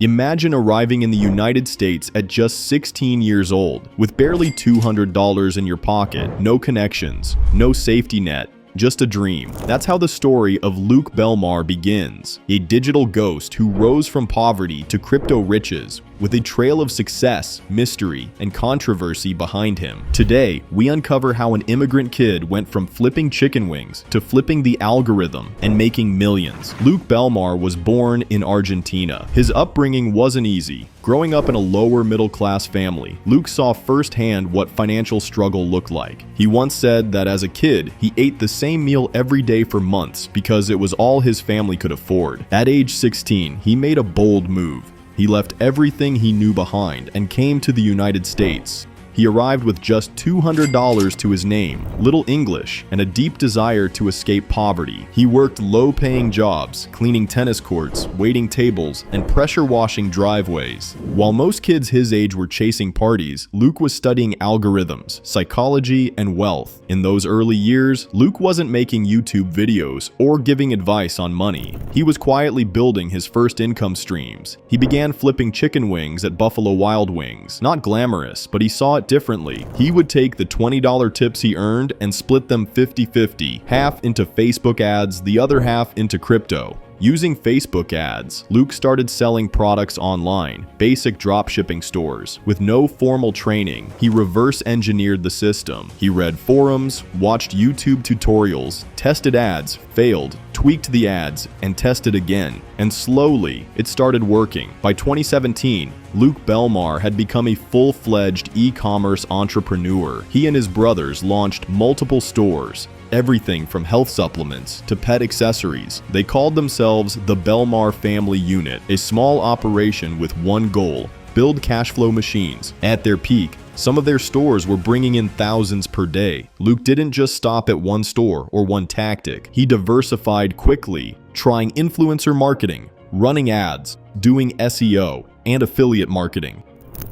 Imagine arriving in the United States at just 16 years old, with barely $200 in your pocket, no connections, no safety net, just a dream. That's how the story of Luke Belmar begins, a digital ghost who rose from poverty to crypto riches, with a trail of success, mystery, and controversy behind him. Today, we uncover how an immigrant kid went from flipping chicken wings to flipping the algorithm and making millions. Luke Belmar was born in Argentina. His upbringing wasn't easy. Growing up in a lower middle-class family, Luke saw firsthand what financial struggle looked like. He once said that as a kid, he ate the same meal every day for months because it was all his family could afford. At age 16, he made a bold move. He left everything he knew behind and came to the United States. He arrived with just $200 to his name, little English, and a deep desire to escape poverty. He worked low-paying jobs, cleaning tennis courts, waiting tables, and pressure-washing driveways. While most kids his age were chasing parties, Luke was studying algorithms, psychology, and wealth. In those early years, Luke wasn't making YouTube videos or giving advice on money. He was quietly building his first income streams. He began flipping chicken wings at Buffalo Wild Wings. Not glamorous, but he saw it differently. He would take the $20 tips he earned and split them 50-50, half into Facebook ads, the other half into crypto. Using Facebook ads, Luke started selling products online, basic dropshipping stores. With no formal training, he reverse-engineered the system. He read forums, watched YouTube tutorials, tested ads, failed, tweaked the ads, and tested again. And slowly, it started working. By 2017, Luke Belmar had become a full-fledged e-commerce entrepreneur. He and his brothers launched multiple stores, everything from health supplements to pet accessories. They called themselves the Belmar Family Unit, a small operation with one goal: build cash flow machines. At their peak, some of their stores were bringing in thousands per day. Luke didn't just stop at one store or one tactic. He diversified quickly, trying influencer marketing, running ads, doing SEO, and affiliate marketing.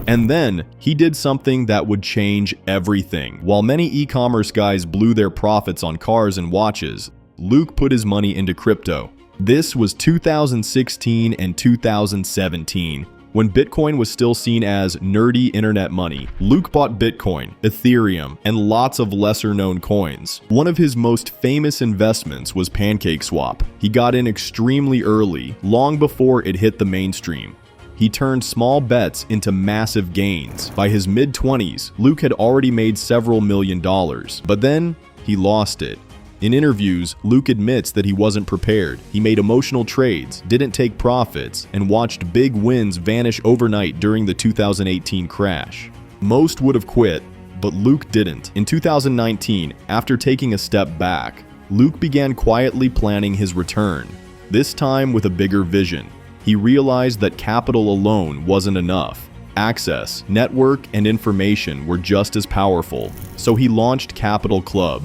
And then, he did something that would change everything. While many e-commerce guys blew their profits on cars and watches, Luke put his money into crypto. This was 2016 and 2017. When Bitcoin was still seen as nerdy internet money, Luke bought Bitcoin, Ethereum, and lots of lesser-known coins. One of his most famous investments was PancakeSwap. He got in extremely early, long before it hit the mainstream. He turned small bets into massive gains. By his mid-20s, Luke had already made several $1,000,000, but then he lost it. In interviews, Luke admits that he wasn't prepared. He made emotional trades, didn't take profits, and watched big wins vanish overnight during the 2018 crash. Most would have quit, but Luke didn't. In 2019, after taking a step back, Luke began quietly planning his return, this time with a bigger vision. He realized that capital alone wasn't enough. Access, network, and information were just as powerful. So he launched Capital Club,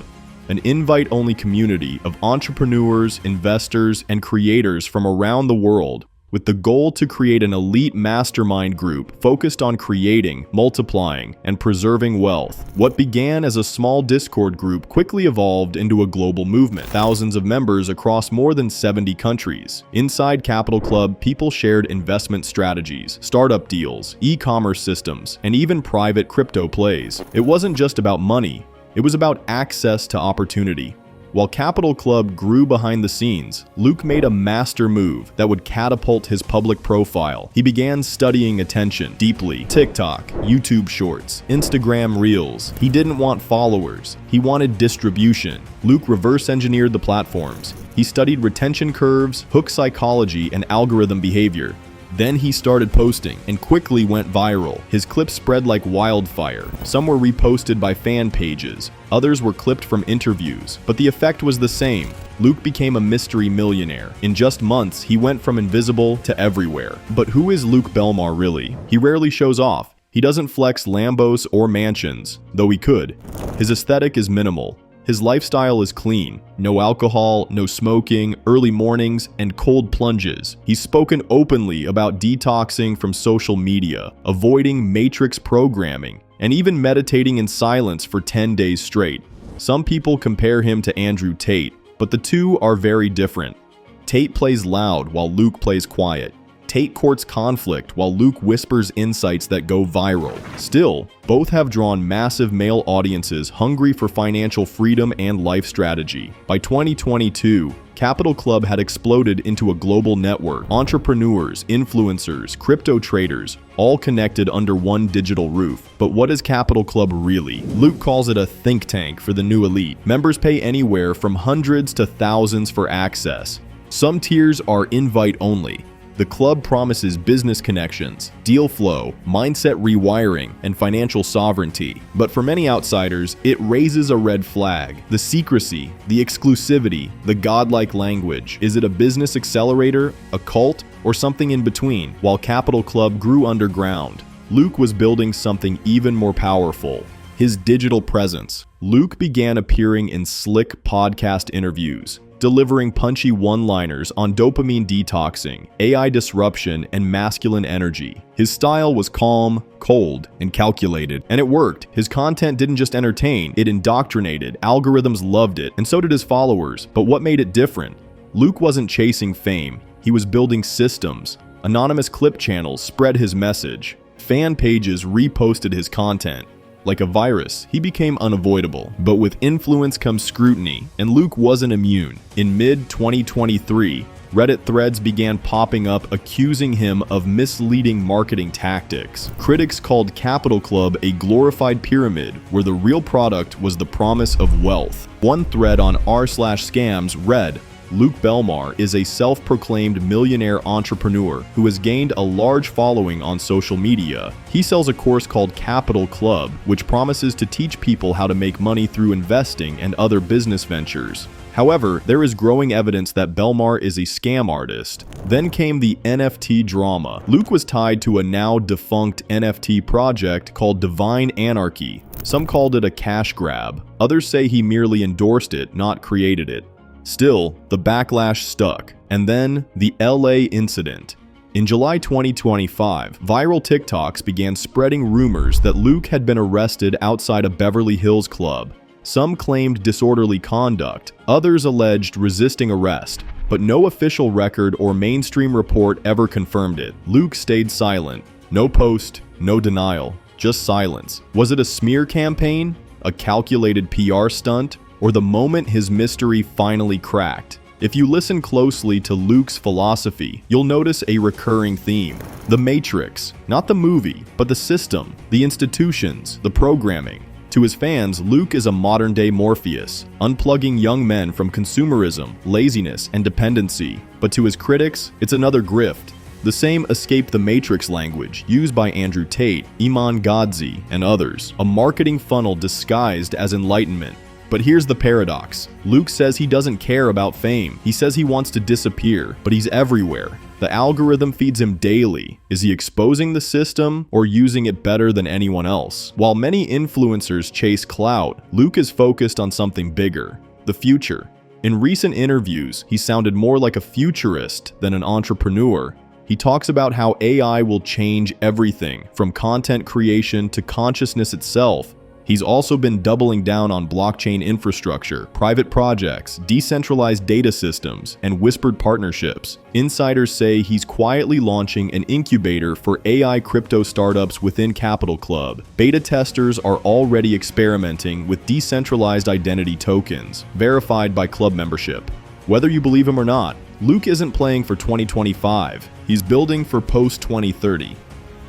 an invite-only community of entrepreneurs, investors, and creators from around the world, with the goal to create an elite mastermind group focused on creating, multiplying, and preserving wealth. What began as a small Discord group quickly evolved into a global movement, thousands of members across more than 70 countries. Inside Capital Club, people shared investment strategies, startup deals, e-commerce systems, and even private crypto plays. It wasn't just about money, it was about access to opportunity. While Capital Club grew behind the scenes, Luke made a master move that would catapult his public profile. He began studying attention deeply. TikTok, YouTube Shorts, Instagram Reels. He didn't want followers. He wanted distribution. Luke reverse-engineered the platforms. He studied retention curves, hook psychology, and algorithm behavior. Then he started posting and quickly went viral. His clips spread like wildfire. Some were reposted by fan pages, others were clipped from interviews, but the effect was the same. Luke became a mystery millionaire. In just months, he went from invisible to everywhere. But who is Luke Belmar really? He rarely shows off. He doesn't flex Lambos or mansions, though he could. His aesthetic is minimal. His lifestyle is clean. No alcohol, no smoking, early mornings, and cold plunges. He's spoken openly about detoxing from social media, avoiding matrix programming, and even meditating in silence for 10 days straight. Some people compare him to Andrew Tate, but the two are very different. Tate plays loud while Luke plays quiet. Tate courts conflict while Luke whispers insights that go viral. Still, both have drawn massive male audiences hungry for financial freedom and life strategy. By 2022, Capital Club had exploded into a global network. Entrepreneurs, influencers, crypto traders, all connected under one digital roof. But what is Capital Club really? Luke calls it a think tank for the new elite. Members pay anywhere from hundreds to thousands for access. Some tiers are invite only. The club promises business connections, deal flow, mindset rewiring, and financial sovereignty. But for many outsiders, it raises a red flag. The secrecy, the exclusivity, the godlike language. Is it a business accelerator, a cult, or something in between? While Capital Club grew underground, Luke was building something even more powerful: his digital presence. Luke began appearing in slick podcast interviews, delivering punchy one-liners on dopamine detoxing, AI disruption, and masculine energy. His style was calm, cold, and calculated, and it worked. His content didn't just entertain, it indoctrinated. Algorithms loved it, and so did his followers. But what made it different? Luke wasn't chasing fame, he was building systems. Anonymous clip channels spread his message. Fan pages reposted his content. Like a virus, he became unavoidable. But with influence comes scrutiny, and Luke wasn't immune. In mid-2023, Reddit threads began popping up accusing him of misleading marketing tactics. Critics called Capital Club a glorified pyramid where the real product was the promise of wealth. One thread on r/scams read, Luke Belmar is a self-proclaimed millionaire entrepreneur who has gained a large following on social media. He sells a course called Capital Club, which promises to teach people how to make money through investing and other business ventures. However, there is growing evidence that Belmar is a scam artist. Then came the NFT drama. Luke was tied to a now defunct NFT project called Divine Anarchy. Some called it a cash grab. Others say he merely endorsed it, not created it. Still, the backlash stuck. And then, the LA incident. In July 2025, viral TikToks began spreading rumors that Luke had been arrested outside a Beverly Hills club. Some claimed disorderly conduct, others alleged resisting arrest, but no official record or mainstream report ever confirmed it. Luke stayed silent. No post, no denial, just silence. Was it a smear campaign? A calculated PR stunt? Or the moment his mystery finally cracked? If you listen closely to Luke's philosophy, you'll notice a recurring theme. The Matrix, not the movie, but the system, the institutions, the programming. To his fans, Luke is a modern-day Morpheus, unplugging young men from consumerism, laziness, and dependency. But to his critics, it's another grift. The same escape the Matrix language used by Andrew Tate, Iman Godzi, and others. A marketing funnel disguised as enlightenment. But here's the paradox. Luke says he doesn't care about fame. He says he wants to disappear, but he's everywhere. The algorithm feeds him daily. Is he exposing the system or using it better than anyone else? While many influencers chase clout, Luke is focused on something bigger: the future. In recent interviews, he sounded more like a futurist than an entrepreneur. He talks about how AI will change everything, from content creation to consciousness itself. He's also been doubling down on blockchain infrastructure, private projects, decentralized data systems, and whispered partnerships. Insiders say he's quietly launching an incubator for AI crypto startups within Capital Club. Beta testers are already experimenting with decentralized identity tokens, verified by club membership. Whether you believe him or not, Luke isn't playing for 2025. He's building for post-2030.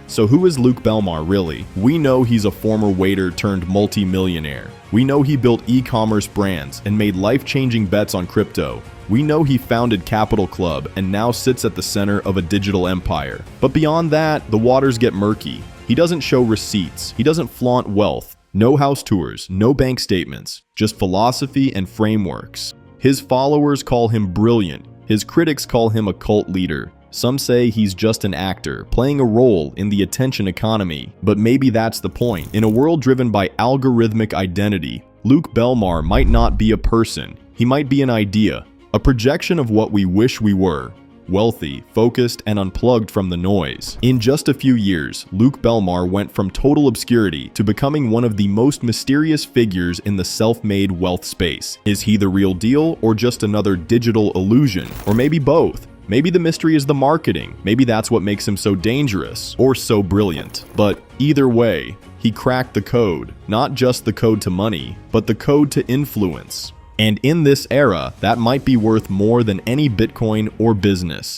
So who is Luke Belmar really? We know he's a former waiter turned multi-millionaire. We know he built e-commerce brands and made life-changing bets on crypto. We know he founded Capital Club and now sits at the center of a digital empire. But beyond that, the waters get murky. He doesn't show receipts. He doesn't flaunt wealth. No house tours, no bank statements, just philosophy and frameworks. His followers call him brilliant. His critics call him a cult leader. Some say he's just an actor, playing a role in the attention economy. But maybe that's the point. In a world driven by algorithmic identity, Luke Belmar might not be a person. He might be an idea, a projection of what we wish we were. Wealthy, focused, and unplugged from the noise. In just a few years, Luke Belmar went from total obscurity to becoming one of the most mysterious figures in the self-made wealth space. Is he the real deal or just another digital illusion? Or maybe both? Maybe the mystery is the marketing. Maybe that's what makes him so dangerous or so brilliant. But either way, he cracked the code. Not just the code to money, but the code to influence. And in this era, that might be worth more than any Bitcoin or business.